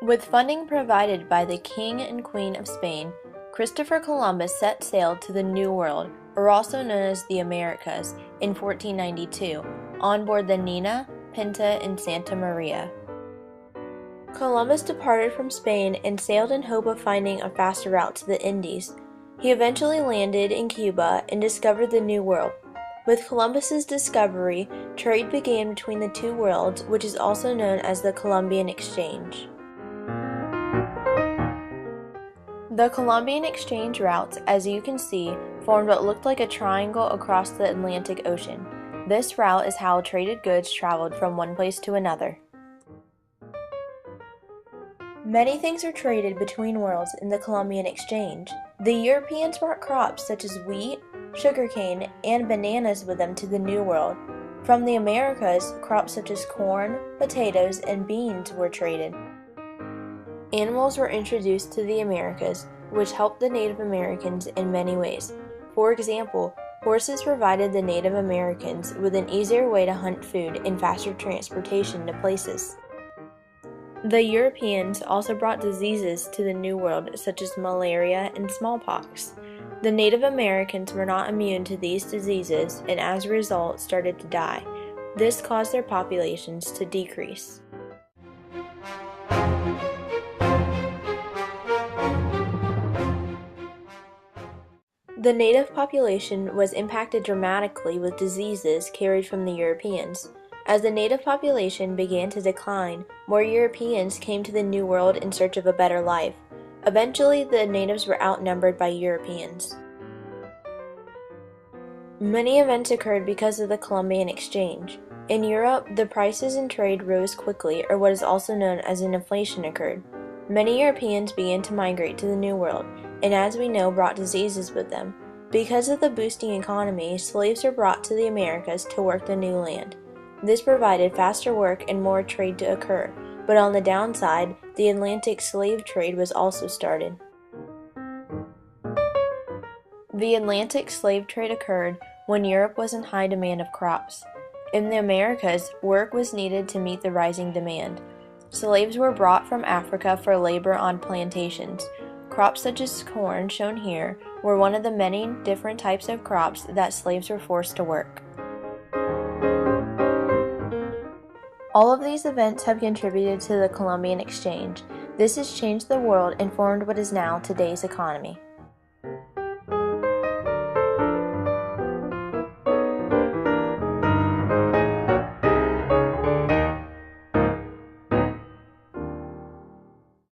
With funding provided by the King and Queen of Spain, Christopher Columbus set sail to the New World, or also known as the Americas, in 1492, on board the Nina, Pinta, and Santa Maria. Columbus departed from Spain and sailed in hope of finding a faster route to the Indies. He eventually landed in Cuba and discovered the New World. With Columbus's discovery, trade began between the two worlds, which is also known as the Columbian Exchange. The Culombian Exchange routes, as you can see, formed what looked like a triangle across the Atlantic Ocean. This route is how traded goods traveled from one place to another. Many things are traded between worlds in the Columbian Exchange. The Europeans brought crops such as wheat, sugarcane, and bananas with them to the New World. From the Americas, crops such as corn, potatoes, and beans were traded. Animals were introduced to the Americas, which helped the Native Americans in many ways. For example, horses provided the Native Americans with an easier way to hunt food and faster transportation to places. The Europeans also brought diseases to the New World, such as malaria and smallpox. The Native Americans were not immune to these diseases and as a result started to die. This caused their populations to decrease. The native population was impacted dramatically with diseases carried from the Europeans. As the native population began to decline, more Europeans came to the New World in search of a better life. Eventually, the natives were outnumbered by Europeans. Many events occurred because of the Columbian Exchange. In Europe, the prices and trade rose quickly, or what is also known as an inflation occurred. Many Europeans began to migrate to the New World, and as we know, brought diseases with them. Because of the boosting economy, slaves were brought to the Americas to work the new land. This provided faster work and more trade to occur, but on the downside, the Atlantic slave trade was also started. The Atlantic slave trade occurred when Europe was in high demand of crops. In the Americas, work was needed to meet the rising demand. Slaves were brought from Africa for labor on plantations. Crops such as corn, shown here, were one of the many different types of crops that slaves were forced to work. All of these events have contributed to the Columbian Exchange. This has changed the world and formed what is now today's economy.